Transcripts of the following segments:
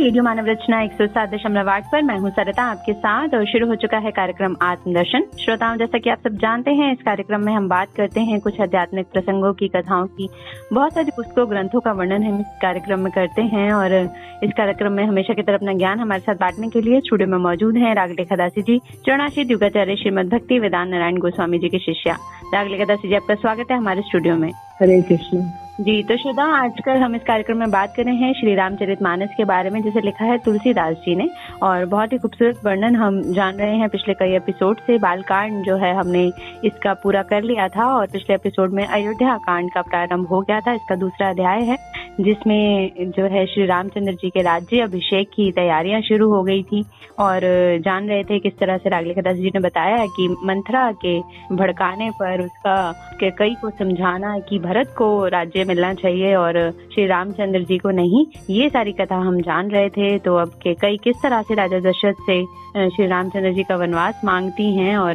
Radio मानव रचना 107.8 पर मैं हूं सरिता आपके साथ और शुरू हो चुका है कार्यक्रम आत्मदर्शन। श्रोताओं, जैसा कि आप सब जानते हैं, इस कार्यक्रम में हम बात करते हैं कुछ आध्यात्मिक प्रसंगों की, कथाओं की, बहुत सारी पुस्तकों ग्रंथों का वर्णन हम इस कार्यक्रम में करते हैं। और इस कार्यक्रम में हमेशा की तरह अपना ज्ञान हमारे साथ बांटने के लिए स्टूडियो में मौजूद है रागलेखा दासी जी, चरणाश्रित युगाचार्य श्रीमद भक्ति वेदांत नारायण गोस्वामी जी की शिष्या। रागलेखा दासी जी, आपका स्वागत है हमारे स्टूडियो में। हरे कृष्ण जी। तो श्रोता, आजकल हम इस कार्यक्रम में बात कर रहे हैं श्री रामचरितमानस के बारे में, जिसे लिखा है तुलसीदास जी ने, और बहुत ही खूबसूरत वर्णन हम जान रहे हैं पिछले कई एपिसोड से। बालकांड जो है हमने इसका पूरा कर लिया था और पिछले एपिसोड में अयोध्या कांड का प्रारंभ हो गया था। इसका दूसरा अध्याय है जिसमें जो है श्री रामचंद्र जी के राज्य अभिषेक की तैयारियां शुरू हो गई थी। और जान रहे थे किस तरह से रागलेखा दास जी ने बताया कि मंथरा के भड़काने पर उसका कैकई को समझाना कि भरत को राज्य मिलना चाहिए और श्री रामचंद्र जी को नहीं, ये सारी कथा हम जान रहे थे। तो अब कैकई किस तरह से राजा दशरथ से श्री रामचंद्र जी का वनवास मांगती हैं और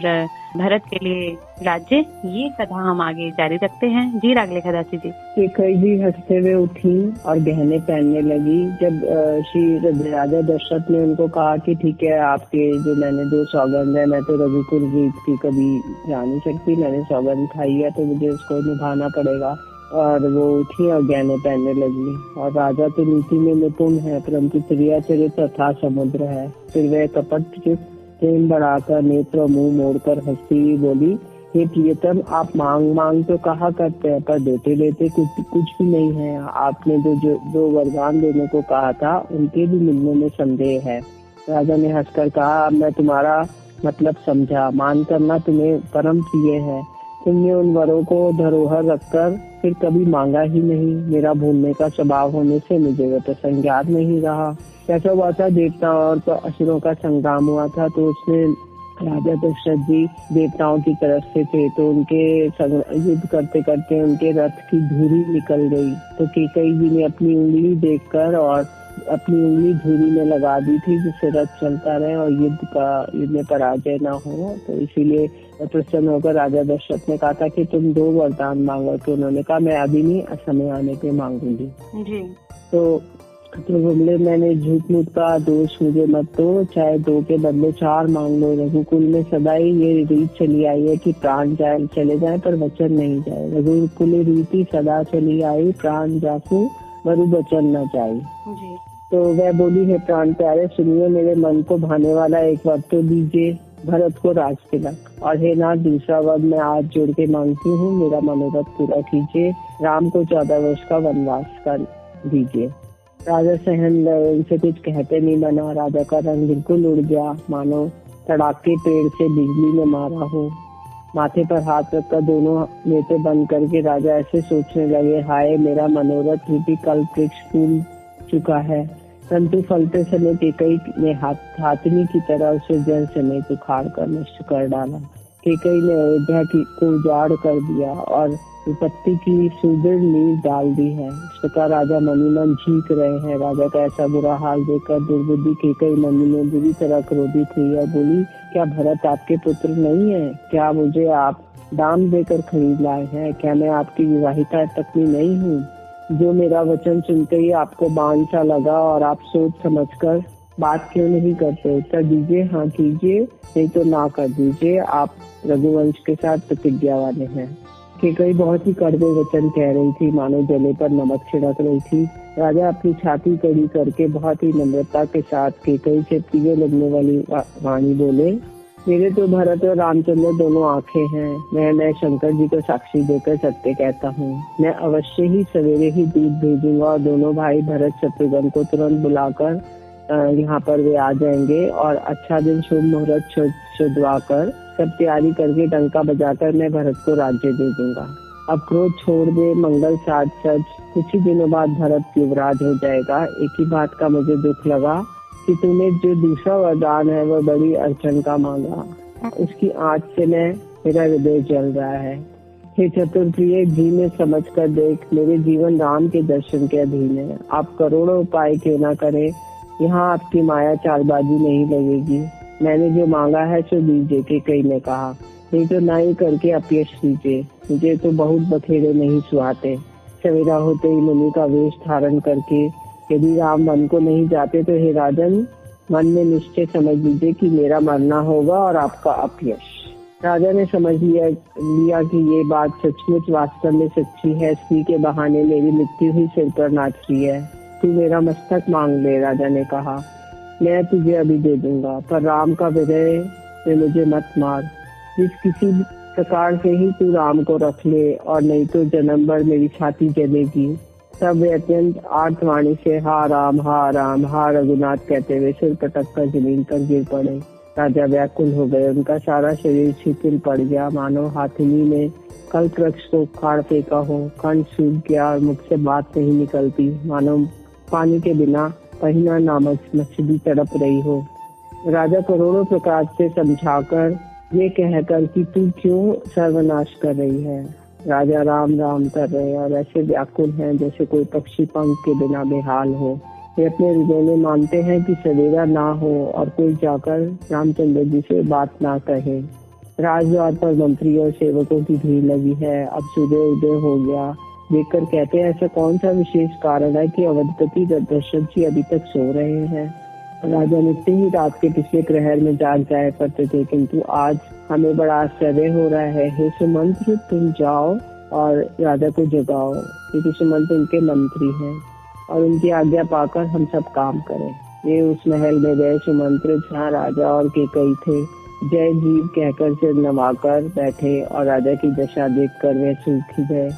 भरत के लिए राज्य, ये कथा हम आगे जारी रखते हैं। जी रागलेखा दासी जी। कैकई भी हंसते हुए उठी और गहने पहनने लगी। जब श्री राजा दशरथ ने उनको कहा कि ठीक है, आपके जो मैंने 2 सौगंध है, मैं तो रघुकुल रीत की कभी जा नहीं सकती, मैंने सौगंध खाई है तो मुझे उसको निभाना पड़ेगा। और वो उठी और गहने पहनने लगी। और राजा तो नीति में निपुण है, परंतु प्रिया चरित अथाह समुद्र है। फिर वह कपट प्रेम बढ़ाकर नेत्र मुंह मोड़कर हंसती हुई बोली, हे प्रियतम, आप मांग मांग तो कहा करते हैं, पर देते देते कुछ भी नहीं है। आपने दो वरदान देने को कहा था, उनके भी मिलने में संदेह है। राजा ने हंसकर कहा, अब मैं तुम्हारा मतलब समझा। मान करना तुम्हें परम प्रिय है। तुमने उन वरों को धरोहर रखकर फिर कभी मांगा ही नहीं। मेरा भूलने का स्वभाव होने से मुझे वह प्रसंग याद नहीं रहा। कैसा हुआ था, देवताओं और असुरों का संग्राम हुआ था, तो उसमें राजा दशरथ जी देवताओं की तरफ से थे, तो उनके युद्ध करते करते उनके रथ की धुरी निकल गई। तो कैकई जी ने अपनी उंगली देखकर और अपनी उंगली धुरी में लगा दी थी, जिससे रथ चलता रहे और युद्ध में पराजय न हो। तो इसीलिए प्रसन्न होकर राजा दशरथ ने कहा था कि तुम 2 वरदान मांगो। तो उन्होंने कहा, मैं अभी नहीं, समय आने पे मांगूंगी जी। तो बोले, मैंने झूठ मूठ का दोष मुझे मत दो, चाहे 2 के बदले 4 मांग लो। रघुकुल में सदा ही ये रीत चली आई है कि प्राण चले जाए पर वचन नहीं जाए। रघुकुल रीति सदा चली आई, प्राण जासु वरु वचन न जाए। तो वह बोली, है प्राण प्यारे, सुनिए, मेरे मन को भाने वाला एक वर तो दीजिए, भरत को राज तिलक। और हे नाथ, दूसरा वर मैं आज जोड़ के मांगती हूँ, मेरा मनोरथ पूरा कीजिए, राम को 14 वर्ष का वनवास कर दीजिए। राजा सहन से कुछ कहते नहीं बना। राजा का रंग बिल्कुल उड़ गया, मानो तड़ाके पेड़ से बिजली में मारा हो। माथे पर हाथ रखकर दोनों नेत्र बंद करके राजा ऐसे सोचने लगे, हाय, मेरा मनोरथ रूपी कल्प वृक्ष फूल चुका है, परंतु फलते समय कैकई ने हाथिनी की तरह उसे जल समेत उखाड़ कर नष्ट कर डाला। कैकई ने अयोध्या को उजाड़ कर दिया और विपत्ति की सुदृढ़ नींव डाल दी है। इस प्रकार राजा मनी मन झीक रहे हैं। राजा का ऐसा बुरा हाल देखकर दुर्बुद्धि कैकई मनी में बुरी तरह क्रोधित हुई और बोली, क्या भरत आपके पुत्र नहीं है? क्या मुझे आप दाम देकर खरीद लाए हैं? क्या मैं आपकी विवाहिता पत्नी नहीं हूँ? जो मेरा वचन सुनते ही आपको बाण सा लगा और आप सोच समझकर बात क्यों नहीं करते? उत्तर दीजिए, हाँ कीजिए, नहीं तो ना कर दीजिए। आप रघुवंश के साथ प्रतिज्ञा वाले हैं। कैकई बहुत ही कड़वे वचन कह रही थी, मानो जले पर नमक छिड़क रही थी। राजा अपनी छाती कड़ी करके बहुत ही नम्रता के साथ कैकई से प्रिय लगने वाली वाणी बोले, मेरे तो भरत और रामचंद्र दोनों आंखें हैं। मैं शंकर जी को साक्षी देकर सत्य कहता हूँ। मैं अवश्य ही सवेरे ही दूध भेजूंगा और दोनों भाई भरत शत्रुघ्न को तुरंत बुलाकर यहाँ पर वे आ जाएंगे और अच्छा दिन शुभ मुहूर्त शुद्धवा कर सब तैयारी करके डंका बजाकर मैं भरत को राज्य दे दूंगा। अब क्रोध छोड़ दे, मंगल साज सज, कुछ ही दिनों बाद भरत युवराज हो जाएगा। एक ही बात का मुझे दुख लगा कि तूने जो दूसरा वरदान है वह बड़ी अड़चन का मांगा, उसकी आँच से मेरा हृदय जल रहा है। हे चतुर्प्रिय जी, में समझ कर देख, मेरे जीवन राम के दर्शन के अधीन है। आप करोड़ों उपाय क्यों ना करें, यहाँ आपकी माया चालबाजी नहीं लगेगी। मैंने जो मांगा है सो दीजिए, कैकई ने कहा, नहीं तो ना ही करके अपयश दीजिए। मुझे तो बहुत बखेड़े नहीं सुहाते। सवेरा होते ही मुनि का वेश धारण करके यदि राम वन को नहीं जाते तो हे राजन, मन में निश्चय समझ लीजिए कि मेरा मरना होगा और आपका अपयश। राजा ने समझ लिया कि ये बात सचमुच वास्तव में सच्ची है। स्त्री के बहाने मेरी मृत्यु ही सिर पर नाच रही है। तू मेरा मस्तक मांग ले, राजा ने कहा, मैं तुझे अभी दे दूंगा, पर राम का विजय में मुझे मत मार। जिस किसी प्रकार से ही तू राम को रख ले, और नहीं तो जन्म भर मेरी छाती जलेगी। तब वे अत्यंत आर्तवाणी से हा राम, हा रघुनाथ कहते हुए सिर पटक कर जमीन पर गिर पड़े। राजा व्याकुल हो गए। उनका सारा शरीर शिथिल पड़ गया, मानो हाथिनी ने कल्प वृक्ष को उखाड़ फेंका हो। कंठ सूख गया और मुख से बात नहीं निकलती, मानो पानी के बिना पहिना नामक मछली तड़प रही हो। राजा करोड़ों प्रकार से समझाकर ये कहकर कि तू क्यों सर्वनाश कर रही है। राजा राम राम कर रहे हैं और ऐसे व्याकुल हैं जैसे कोई पक्षी पंख के बिना बेहाल हो। वे अपने हृदय में मानते हैं कि सवेरा ना हो और कोई जाकर रामचंद्र जी से बात ना कहे। राजद्वार पर मंत्रियों और सेवकों की भीड़ लगी है। अब सूर्य उदय हो गया। देखकर कहते हैं, ऐसा कौन सा विशेष कारण है कि अवधपति दशरथ जी अभी तक सो रहे हैं। राजा नित्य ही रात के पिछले प्रहर में जाग जाया करते थे, किंतु आज हमें बड़ा आश्चर्य हो रहा है। हे सुमंत्र, तुम जाओ और राजा को जगाओ, क्योंकि सुमंत्र उनके मंत्री हैं और उनकी आज्ञा पाकर हम सब काम करें। वे उस महल में गए। सुमंत्र जहाँ राजा और केकई थे, जय जीव कहकर सिर नवाकर बैठे और राजा की दशा देखकर वे सूख ही गए।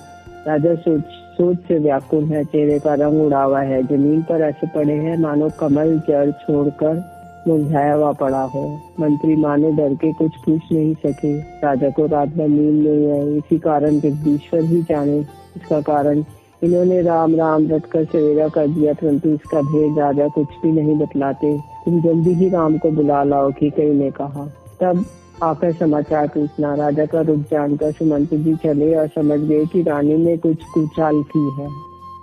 राजा सोच से व्याकुल है, चेहरे का रंग उड़ा हुआ है, जमीन पर ऐसे पड़े हैं मानो कमल जड़ छोड़कर मुरझाया हुआ पड़ा हो। मंत्री मानो डर के कुछ पूछ नहीं सके। राजा को रात भर नींद नहीं आई। इसी कारण जगदीश्वर ही जाने इसका कारण। इन्होंने राम राम रटकर सवेरा कर दिया, परंतु इसका भेद राजा कुछ भी नहीं बतलाते। तुम जल्दी ही राम को बुला लाओ, केकई ने कहा। तब आकर समाचार पूछना। राजा का रुख जानकर सुमंत्र जी चले और समझ गए कि रानी ने कुछ कुचाल की है।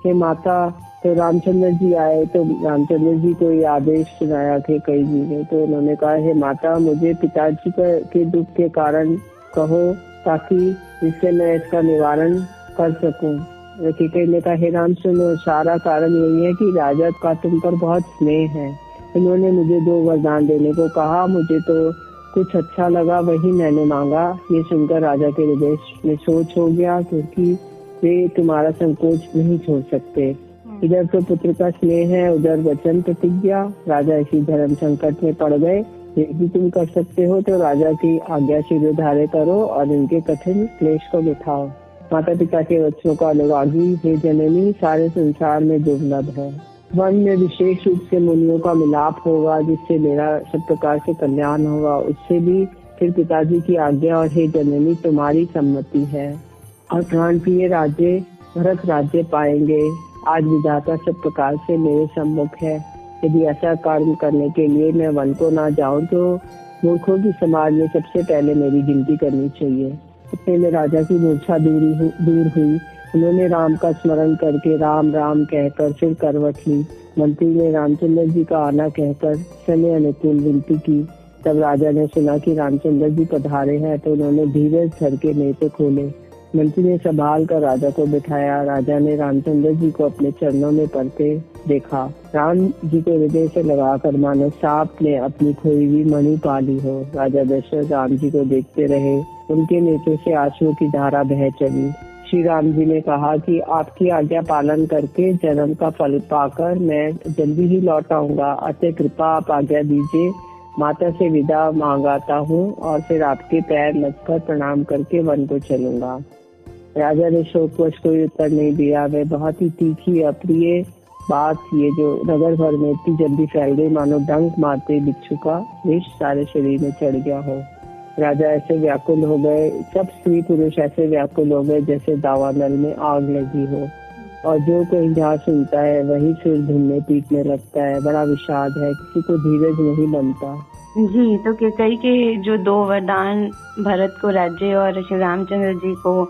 हे माता, तो रामचंद्र जी आए तो रामचंद्र जी को ये आदेश सुनाया केकई जी ने। तो उन्होंने कहा, हे माता, मुझे पिताजी के दुख के कारण कहो, ताकि इससे मैं इसका निवारण कर सकूं। केकई ने कहा, हे राम सुनो, सारा कारण यही है कि राजा का तुम पर बहुत स्नेह है। इन्होंने मुझे 2 वरदान देने को कहा। मुझे तो कुछ अच्छा लगा, वही मैंने मांगा। ये सुनकर राजा के हृदय में सोच हो गया, क्योंकि वे तुम्हारा संकोच नहीं छोड़ सकते। इधर तो पुत्र का स्नेह है, उधर वचन प्रतिज्ञा। राजा इसी धर्म संकट में पड़ गए। यदि तुम कर सकते हो तो राजा की आज्ञा शिरोधार्य करो और इनके कठिन क्लेश को मिटाओ। माता पिता के वचनों का अनुरागी हे जननी सारे संसार में दुर्लभ है। वन में विशेष रूप से मुनियों का मिलाप होगा, जिससे मेरा सब प्रकार से कल्याण होगा। उससे भी फिर पिताजी की आज्ञा और हे जननी तुम्हारी सम्मति है, और प्राण प्रिय राज्य भरत राज्य पाएंगे। आज विधाता सब प्रकार से मेरे सम्मुख है। यदि ऐसा कार्य करने के लिए मैं वन को ना जाऊं तो मूर्खों की समाज में सबसे पहले मेरी गिनती करनी चाहिए। इतने में राजा की मूर्छा दूर हुई। उन्होंने राम का स्मरण करके राम राम कहकर फिर करवट ली। मंत्री ने रामचंद्र जी का आना कहकर समय अनुकूल विनती की। तब राजा ने सुना कि रामचंद्र जी पधारे हैं, तो उन्होंने धीरे धर के नेत्र खोले। मंत्री ने संभाल कर राजा को बिठाया। राजा ने रामचंद्र जी को अपने चरणों में पड़ते देखा। राम जी को हृदय से लगाकर मानो सांप ने अपनी खोई हुई मणि पा ली हो। राजा दशरथ राम जी को देखते रहे। उनके नेत्रों से आंसुओं की धारा बह चली। श्री राम जी ने कहा कि आपकी आज्ञा पालन करके जन्म का फल पाकर मैं जल्दी ही लौट आऊंगा। अतः कृपा आप आज्ञा दीजिए। माता से विदा मांगाता हूँ और फिर आपके पैर लगकर प्रणाम करके वन को चलूंगा। राजा ने शोकवश कोई उत्तर नहीं दिया। वे बहुत ही तीखी अप्रिय बात ये जो नगर भर में इतनी जल्दी फैल गई, मानो डंक मारते बिच्छू का विष सारे शरीर में चढ़ गया हो। राजा ऐसे व्याकुल हो गए, सब स्त्री पुरुष ऐसे व्याकुल हो गए जैसे दावानल में आग लगी हो, और जो कोई जहाँ सुनता है वही सिर ढूंढने पीटने लगता है। बड़ा विषाद है, किसी को धीरज नहीं बनता। जी, तो केकई के जो 2 वरदान, भरत को राज्य और श्री रामचंद्र जी को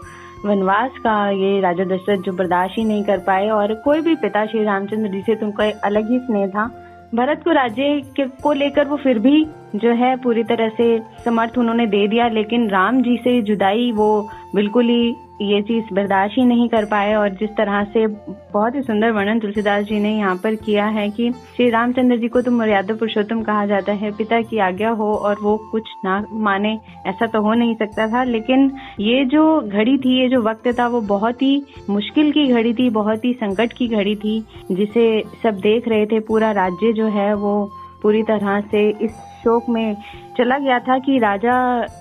वनवास का, ये राजा दशरथ जो बर्दाश्त ही नहीं कर पाए। और कोई भी पिता श्री रामचंद्र जी से तुमका अलग ही स्नेह था। भरत को राज्य को लेकर वो फिर भी जो है पूरी तरह से समर्थ उन्होंने दे दिया, लेकिन राम जी से जुदाई वो बिल्कुल ही ये चीज बर्दाश्त ही नहीं कर पाए। और जिस तरह से बहुत ही सुंदर वर्णन तुलसीदास जी ने यहाँ पर किया है कि श्री रामचंद्र जी को तो मर्यादा पुरुषोत्तम कहा जाता है, पिता की आज्ञा हो और वो कुछ ना माने, ऐसा तो हो नहीं सकता था। लेकिन ये जो घड़ी थी, ये जो वक्त था, वो बहुत ही मुश्किल की घड़ी थी, बहुत ही संकट की घड़ी थी, जिसे सब देख रहे थे। पूरा राज्य जो है वो पूरी तरह से इस शोक में चला गया था कि राजा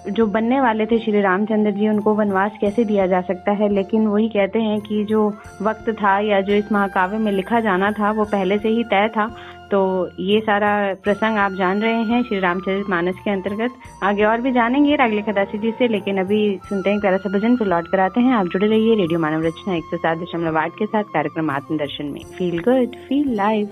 जो बनने वाले थे श्री रामचंद्र जी, उनको वनवास कैसे दिया जा सकता है। लेकिन वही कहते हैं कि जो वक्त था या जो इस महाकाव्य में लिखा जाना था वो पहले से ही तय था। तो ये सारा प्रसंग आप जान रहे हैं श्री रामचरितमानस के अंतर्गत। आगे और भी जानेंगे रागले खदासी जी से, लेकिन अभी सुनते हैं प्यारा सा भजन, फिर लौट कर आते हैं। आप जुड़े रहिए रेडियो मानव रचना 107.8 के साथ कार्यक्रम आत्मदर्शन में। Feel good, feel live.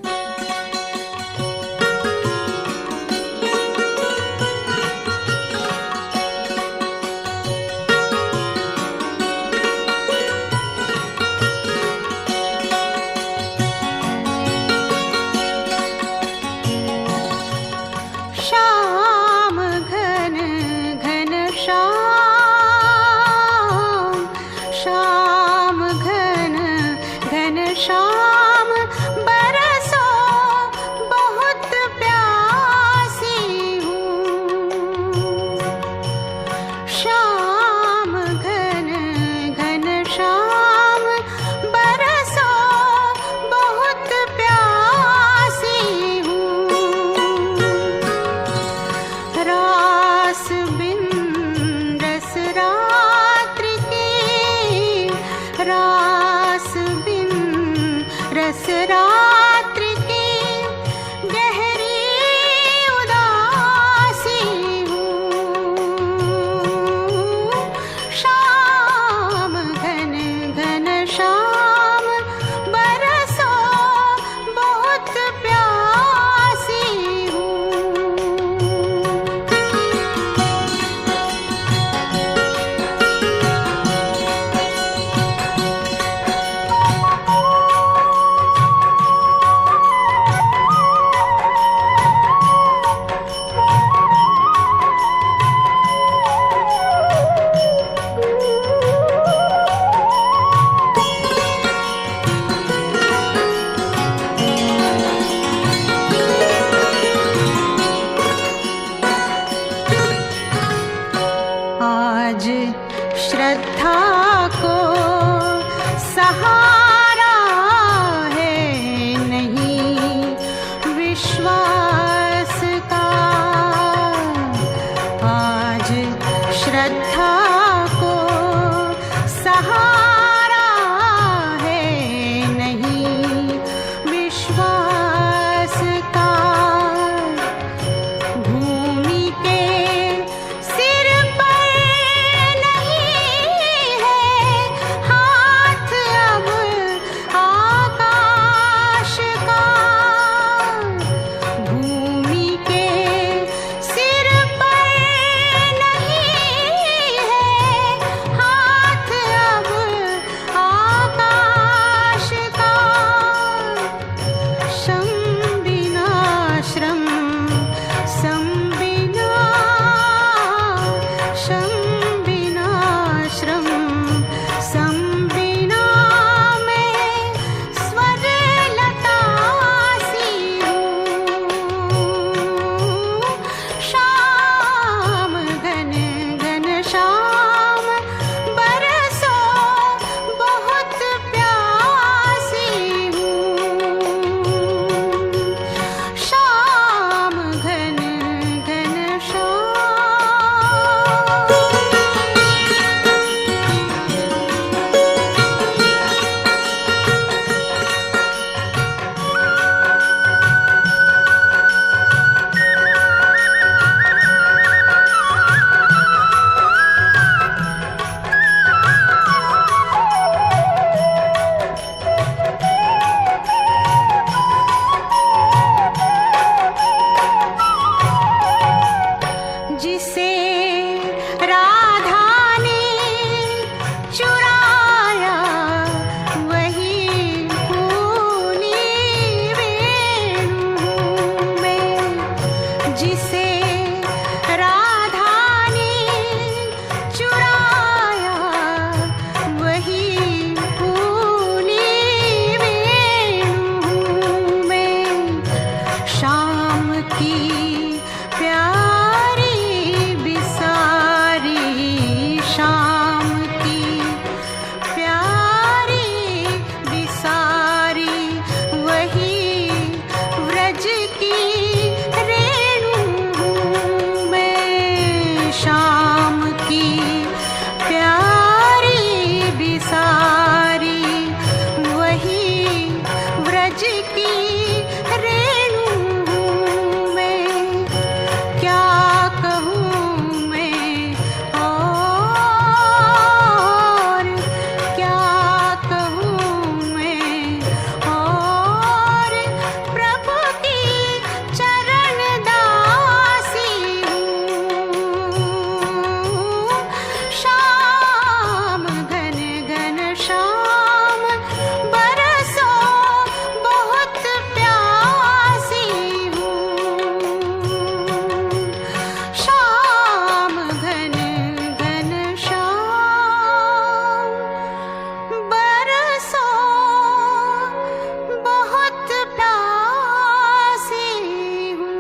Braj की रेणु हूँ मैं, क्या कहूँ मैं और क्या कहूँ मैं और, प्रभु की चरण दासी हूँ। शाम घन घन शाम बरसों बहुत प्यासी हूँ। शाम घन घन शाम बरसों बहुत प्यासी हूँ।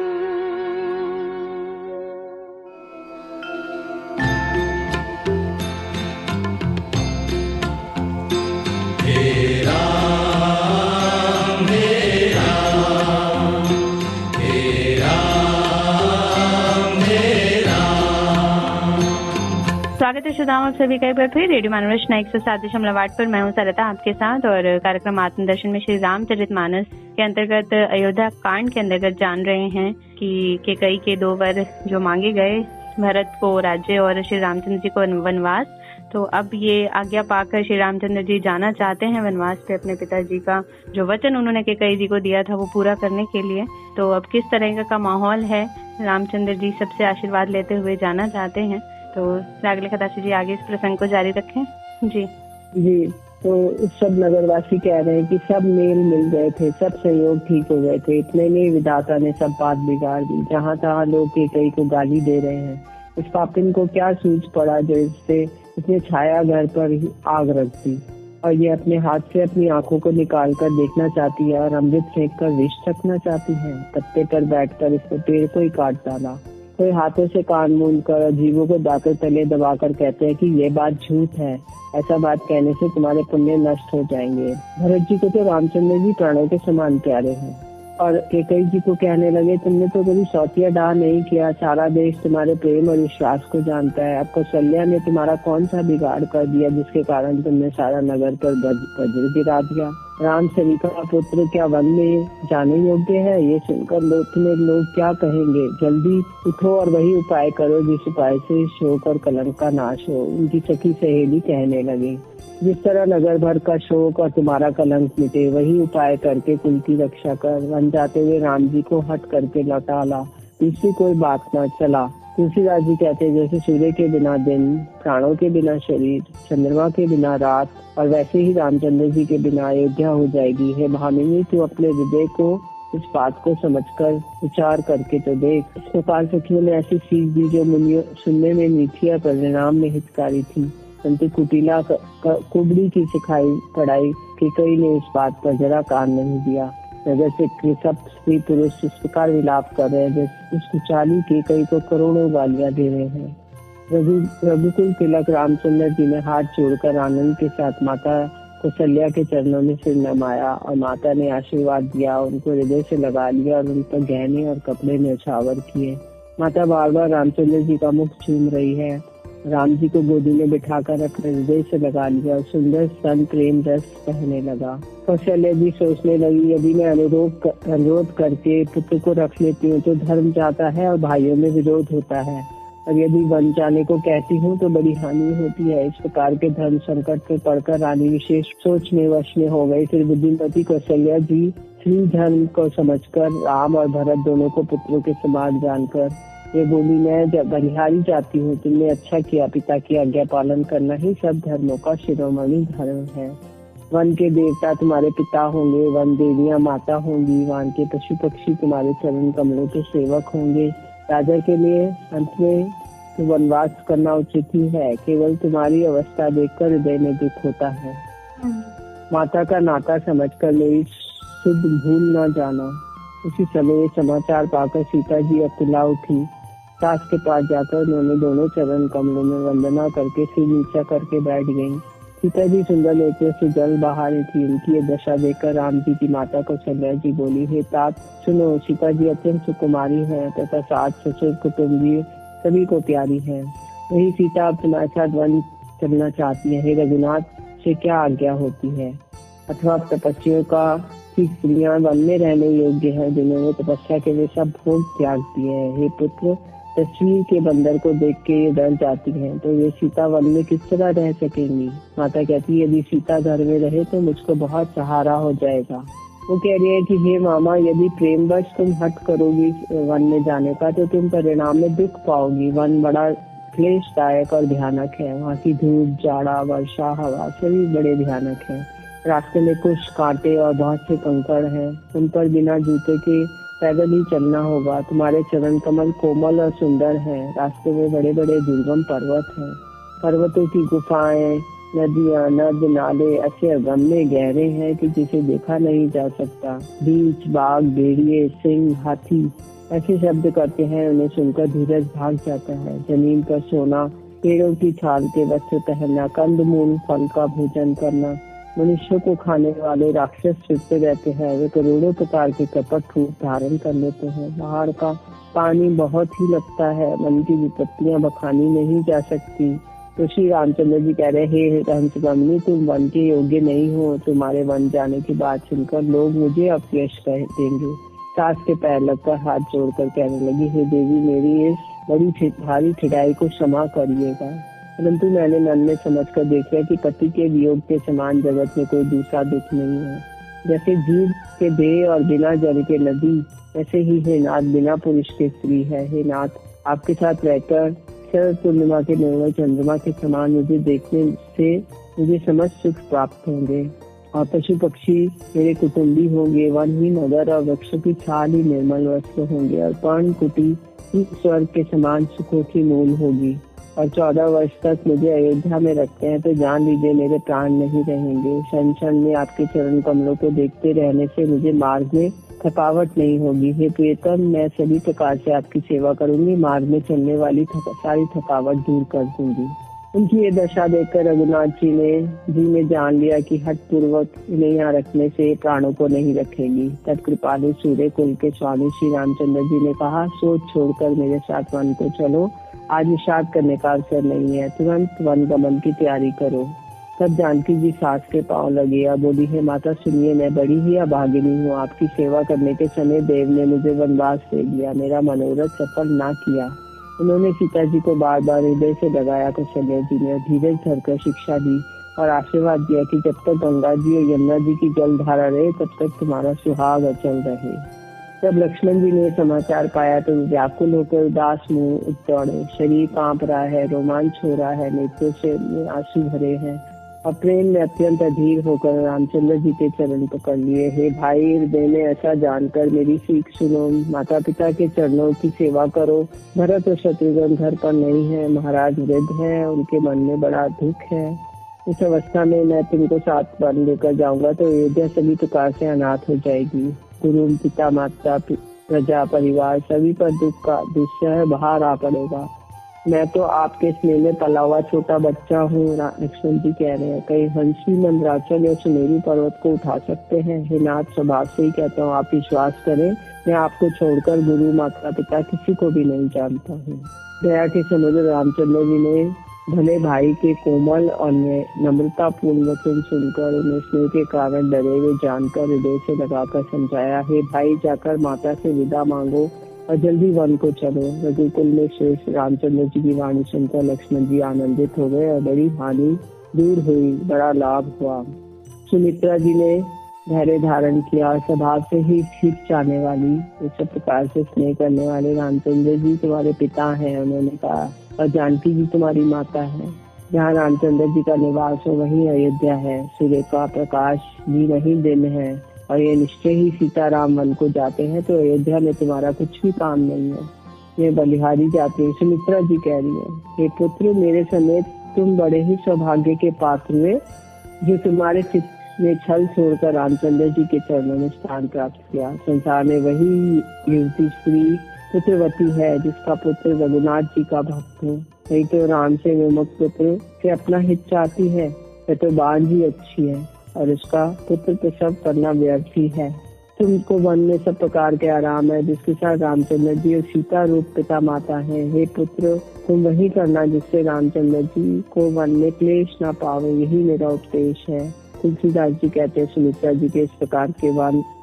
स्वागत है श्रोताओं आप सभी का एक बार फिर रेडियो मनोरंजन 107.8 पर। मैं हूं सरिता आपके साथ और कार्यक्रम आत्मदर्शन में श्री रामचरितमानस के अंतर्गत अयोध्या कांड के अंतर्गत जान रहे हैं कि कैकेयी के 2 वर जो मांगे गए, भरत को राज्य और श्री रामचंद्र जी को वनवास। तो अब ये आज्ञा पाकर श्री रामचंद्र जी जाना चाहते हैं वनवास पे, अपने पिताजी का जो वचन उन्होंने कैकेयी जी को दिया था वो पूरा करने के लिए। तो अब किस तरह का माहौल है, रामचंद्र जी सबसे आशीर्वाद लेते हुए जाना चाहते हैं। तो रागले खदासी जी आगे इस प्रसंग को जारी रखें। जी जी, तो सब नगरवासी कह रहे हैं कि सब मेल मिल गए थे, सब सहयोग ठीक हो गए थे, इतने में विधाता ने सब बात बिगाड़ दी। जहाँ तहाँ लोग कैकेयी को गाली दे रहे हैं। इस पापिन को क्या सूझ पड़ा जो इससे इसने छाया घर पर ही आग रख दी, और ये अपने हाथ से अपनी आंखों को निकाल कर देखना चाहती है और अमृत फेंक कर विष चखना चाहती है। पत्ते पर बैठकर इसने पेड़ को ही काट डाला। कोई हाथों से कान मूंद कर जीवों को दांतों तले दबाकर कहते हैं कि ये बात झूठ है, ऐसा बात कहने से तुम्हारे पुण्य नष्ट हो जाएंगे। भरत जी को तो रामचंद्र जी प्राणों के समान प्यारे हैं, और कैकेयी जी को कहने लगे तुमने तो कभी सौतिया डाह नहीं किया, सारा देश तुम्हारे प्रेम और विश्वास को जानता है। अब कौशल्या ने तुम्हारा कौन सा बिगाड़ कर दिया जिसके कारण तुमने सारा नगर पर वज्र गिरा दिया। राम सरिता का पुत्र क्या वन में जाने योग्य है? ये सुनकर तुम्हें लोग क्या कहेंगे? जल्दी उठो और वही उपाय करो जिस उपाय से शोक और कलंक का नाश हो। उनकी सखी सहेली कहने लगी, जिस तरह नगर भर का शोक और तुम्हारा कलंक मिटे वही उपाय करके कुल की रक्षा कर। वन जाते हुए राम जी को हट करके लौटा ला, दूसरी कोई बात न चला। तुलसीदास जी कहते हैं जैसे सूर्य के बिना दिन, प्राणों के बिना शरीर, चंद्रमा के बिना रात, और वैसे ही रामचंद्र जी के बिना अयोध्या हो जाएगी। है भामिनी, तू अपने हृदय को इस बात को समझकर विचार करके तो देख। इस प्रकार सखियों ने ऐसी सीख दी जो मुनियों सुनने में मीठी और परिणाम में हितकारी थी, परंतु कुटिला कुबड़ी की सिखाई पढ़ाई कैकेयी ने इस बात पर जरा कान नहीं दिया। नगर से सब स्त्री पुरुष इस प्रकार विलाप कर रहे हैं उस कुचाली कैकेयी को करोड़ों गालियां दे रहे हैं। रघुकुल तिलक रामचंद्र जी ने हाथ जोड़कर आनंद के साथ माता कौशल्या के चरणों में सिर नमाया, और माता ने आशीर्वाद दिया, उनको हृदय से लगा लिया और उन पर गहने और कपड़े न्यौछावर किए। माता बार बार रामचंद्र जी का मुख चूम रही है। राम जी को गोदी में बिठाकर अपने हृदय से लगा लिया और सुंदर स्तन प्रेम रस बहने लगा। कौशल्या जी सोचने लगी, यदि मैं अनुरोध करके पुत्र को रख लेती हूँ तो धर्म जाता है और भाइयों में विरोध होता है, और यदि वन जाने को कहती हूँ तो बड़ी हानि होती है। इस प्रकार के धर्म संकट में पड़कर रानी विशेष सोच में वश में हो गई। फिर बुद्धिमती कौशल्या जी श्री धर्म को समझकर राम और भरत दोनों को पुत्रों के समान जानकर ये बोली, मैं जब बलिहारी जाती हूँ, तुमने अच्छा किया, पिता की आज्ञा पालन करना ही सब धर्मों का शिरोमणि धर्म है। वन के देवता तुम्हारे पिता होंगे, वन देवियां माता होंगी, वन के पशु पक्षी तुम्हारे चरण कमलों के सेवक होंगे। राजा के लिए अंत में तो वनवास करना उचित ही है, केवल तुम्हारी अवस्था देखकर हृदय में दुख होता है। माता का नाता समझकर मेरी शुद्ध भूल न जाना। उसी समय समाचार पाकर सीता जी अकुला उठी। सास के पास जाकर उन्होंने दोनों चरण कमलों में वंदना करके सिर नीचा करके बैठ गईं। सीता जी सुंदर नेत्रों से जल बहा रही थी। उनकी ये दशा देखकर राम जी की माता कौशल्या जी बोली, हे तात सुनो, सीता जी अत्यंत सुकुमारी है तथा सास ससुर कुटुम्बी सभी को प्यारी है। वही सीता अब तुम्हारे साथ वन चलना चाहती है। हे रघुनाथ, से क्या आज्ञा होती है? अथवा तपस्वियों का की स्त्रियां वन में रहने योग्य है, जिन्होंने तपस्या के लिए सब भोग त्याग दिए हैं। हे पुत्र, तस्वीर के बंदर को देख के ये डर जाती हैं, तो ये सीता वन में किस तरह रह सकेंगी। माता कहती है, यदि सीता घर में रहे तो मुझको बहुत सहारा हो जाएगा। वो कह रही है कि हे मामा, यदि प्रेमवश तुम हट करोगी वन में जाने का तो तुम परिणाम में दुख पाओगी। वन बड़ा क्लेशदायक और भयानक है। वहाँ की धूप, जाड़ा, वर्षा, हवा सभी बड़े भयानक है। रास्ते में कुछ कांटे और बहुत से कंकड़ हैं। उन पर बिना जूते के पैदल ही चलना होगा। तुम्हारे चरण कमल कोमल और सुंदर हैं। रास्ते में बड़े बड़े दुर्गम पर्वत हैं। पर्वतों की गुफाएं, नदियां, नद नाले ऐसे अगम्य गहरे हैं कि जिसे देखा नहीं जा सकता। बीच, बाघ, भेड़िए, सिंह, हाथी ऐसे शब्द करते हैं, उन्हें सुनकर धीरज भाग जाता है। जमीन पर सोना, पेड़ों की छाल के वस्त्र पहनना, कंदमूल फल का भोजन करना, मनुष्य को खाने वाले राक्षस फिरते रहते हैं। वे करोड़ों प्रकार के कपट रूप धारण कर लेते हैं। बाहर का पानी बहुत ही लगता है। मन की विपत्तियां बखानी नहीं जा सकती। तो श्री रामचंद्र जी कह रहे, हे हंसगमनी, तुम वन के योग्य नहीं हो। तुम्हारे वन जाने की बात सुनकर लोग मुझे अपयश कह देंगे। सास के पैर लगकर हाथ जोड़कर कहने लगी, हे देवी, मेरी इस बड़ी भारी ठिठाई को क्षमा करिएगा। परंतु मैंने मन में समझकर देख लिया कि पति के वियोग के समान जगत में कोई दूसरा दुख नहीं है। जैसे जीव के देह और बिना जल के नदी, ऐसे ही हे नाथ बिना पुरुष के स्त्री है। हे नाथ, आपके साथ रहकर शरद पूर्णिमा के निर्मल चंद्रमा के समान मुझे देखने से मुझे समस्त सुख प्राप्त होंगे और पशु पक्षी मेरे कुटुंबी होंगे। वन ही नगर और वृक्षों की छाल ही निर्मल वस्त्र होंगे और पर्ण कुटी स्वर्ग के समान सुखों की मूल होगी। और 14 वर्ष तक मुझे अयोध्या में रखते हैं तो जान लीजिए मेरे प्राण नहीं रहेंगे। क्षण क्षण में आपके चरण कमलों को देखते रहने से मुझे मार्ग में थकावट नहीं होगी। हे प्रियतम, मैं सभी प्रकार से आपकी सेवा करूंगी। मार्ग में चलने वाली सारी थकावट दूर कर दूंगी। उनकी ये दशा देखकर रघुनाथ जी ने जान लिया कि हठ पूर्वक इन्हें यहाँ रखने से प्राणों को नहीं रखेगी। तब कृपालु सूर्य कुल के स्वामी श्री रामचंद्र जी ने कहा, सोच छोड़कर मेरे साथ वन को चलो। आज विषाद करने का अवसर नहीं है, तुरंत वन गमन की तैयारी करो। तब जानकी जी सास के पांव लगे और बोली, है माता सुनिए, मैं बड़ी ही अभागिनी हूँ। आपकी सेवा करने के समय देव ने मुझे वनवास दे दिया, मेरा मनोरथ सफल ना किया। उन्होंने सीता जी को बार बार हृदय से लगाया। कौशल्या जी ने धीरज धरकर शिक्षा दी और आशीर्वाद दिया कि जब तक गंगा जी और यमुना जी की जल धारा रहे तब तक तुम्हारा सुहाग अचल रहे। जब लक्ष्मण जी ने समाचार पाया तो व्याकुल होकर उदास मुंह उठ दौड़े। शरीर कांप रहा है, रोमांच हो रहा है, नेत्रों से आंसू भरे हैं और प्रेम में अत्यंत अधीर होकर रामचंद्र जी के चरण पकड़ लिए। हे भाई, हृदय में ऐसा जानकर मेरी सीख सुनो, माता पिता के चरणों की सेवा करो। भरत और शत्रुघ्न घर पर नहीं है, महाराज वृद्ध है, उनके मन में बड़ा दुख है। इस अवस्था में मैं तुमको साथ वन लेकर जाऊंगा तो अयोध्या सभी प्रकार से अनाथ हो जाएगी। गुरु, पिता, माता, प्रजा, परिवार सभी पर दुख का दुस्सह बाहर आ पड़ेगा। मैं तो आपके स्नेह में पला हुआ छोटा बच्चा हूँ। लक्ष्मण जी कह रहे हैं, कहीं हंसी मंदराचल या सुमेरु पर्वत को उठा सकते हैं। हे नाथ, स्वभाव से ही कहता हूँ, आप विश्वास करें, मैं आपको छोड़कर गुरु, माता पिता किसी को भी नहीं जानता हूँ। दया के समुद्र रामचंद्र जी ने भले भाई के कोमल और नम्रता पूर्ण वचन सुनकर उन्हें स्नेह के कारण डरे हुए जानकर हृदय से लगाकर समझाया। हे भाई, जाकर माता से विदा मांगो और जल्दी वन को चलो। रघुकुल में श्रेष्ठ रामचंद्र जी की वाणी सुनकर लक्ष्मण जी आनंदित हो गए और बड़ी हानि दूर हुई, बड़ा लाभ हुआ। सुमित्रा जी ने धैर्य धारण किया। स्वभाव से ही ठीक चाहने वाली, इस प्रकार से स्नेह करने वाले रामचंद्र जी तुम्हारे पिता हैं, उन्होंने कहा, और जानकी जी तुम्हारी माता है। जहाँ रामचंद्र जी का निवास हो वही अयोध्या है। सूर्य का प्रकाश भी वही दिन है और ये निश्चय ही सीताराम वन को जाते हैं तो अयोध्या में तुम्हारा कुछ भी काम नहीं है। ये बलिहारी जाते हैं। सुमित्रा जी कह रही है, हे पुत्र, मेरे समेत तुम बड़े ही सौभाग्य के पात्र हुए जो तुम्हारे चित्त ने छल छोड़कर रामचंद्र जी के चरणों में स्थान प्राप्त किया। संसार में वही युवती स्त्री पुत्रवती है जिसका पुत्र रघुनाथ जी का भक्त हो। नहीं तो राम से विमुक्त पुत्र से अपना हित चाहती है, वह तो बाण ही अच्छी है और उसका पुत्र प्रसव करना व्यर्थ ही है। तुमको वन में सब प्रकार के आराम है, जिसके साथ रामचंद्र जी और सीता रूप पिता माता है। हे पुत्र, तुम वही करना जिससे रामचंद्र जी को वन में क्लेश न पावे, यही मेरा उपदेश है। तुलसीदास जी कहते हैं सुमित्रा जी के इस प्रकार के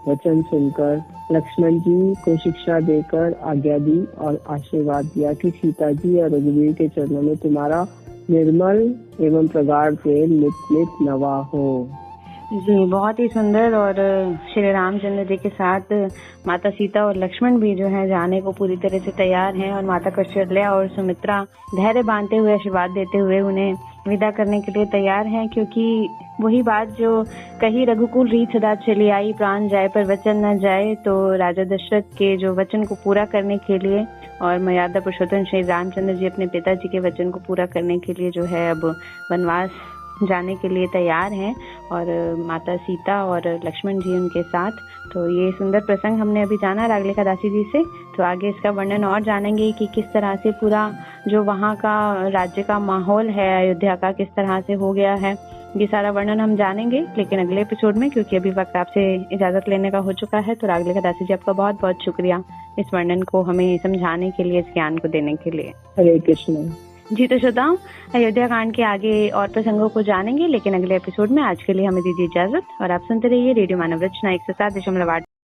वचन सुनकर लक्ष्मण जी को शिक्षा देकर आज्ञा दी और आशीर्वाद दिया कि सीता जी और रघुवीर के चरणों में तुम्हारा निर्मल एवं प्रगाढ़ प्रेम नित नित नवा हो। जी, बहुत ही सुंदर। और श्री रामचंद्र जी के साथ माता सीता और लक्ष्मण भी जो है जाने को पूरी तरह से तैयार हैं और माता कौशल्या और सुमित्रा धैर्य बांधते हुए आशीर्वाद देते हुए उन्हें विदा करने के लिए तैयार हैं, क्योंकि वही बात जो कही रघुकुल रीत सदा चली आई, प्राण जाए पर वचन न जाए। तो राजा दशरथ के जो वचन को पूरा करने के लिए और मर्यादा पुरुषोत्तम श्री रामचंद्र जी अपने पिताजी के वचन को पूरा करने के लिए जो है अब वनवास जाने के लिए तैयार हैं और माता सीता और लक्ष्मण जी उनके साथ। तो ये सुंदर प्रसंग हमने अभी जाना रागलेखा दासी जी से। तो आगे इसका वर्णन और जानेंगे कि किस तरह से पूरा जो वहाँ का राज्य का माहौल है अयोध्या का किस तरह से हो गया है, ये सारा वर्णन हम जानेंगे लेकिन अगले एपिसोड में, क्योंकि अभी वक्त आपसे इजाजत लेने का हो चुका है। तो रागलेखा दासी जी आपका बहुत बहुत शुक्रिया इस वर्णन को हमें समझाने के लिए, इस ज्ञान को देने के लिए। हरे कृष्ण जी। तो श्रोताओं, अयोध्या कांड के आगे और प्रसंगों को जानेंगे लेकिन अगले एपिसोड में। आज के लिए हमें दीजिए इजाजत और आप सुनते रहिए रेडियो मानव रचना 107.8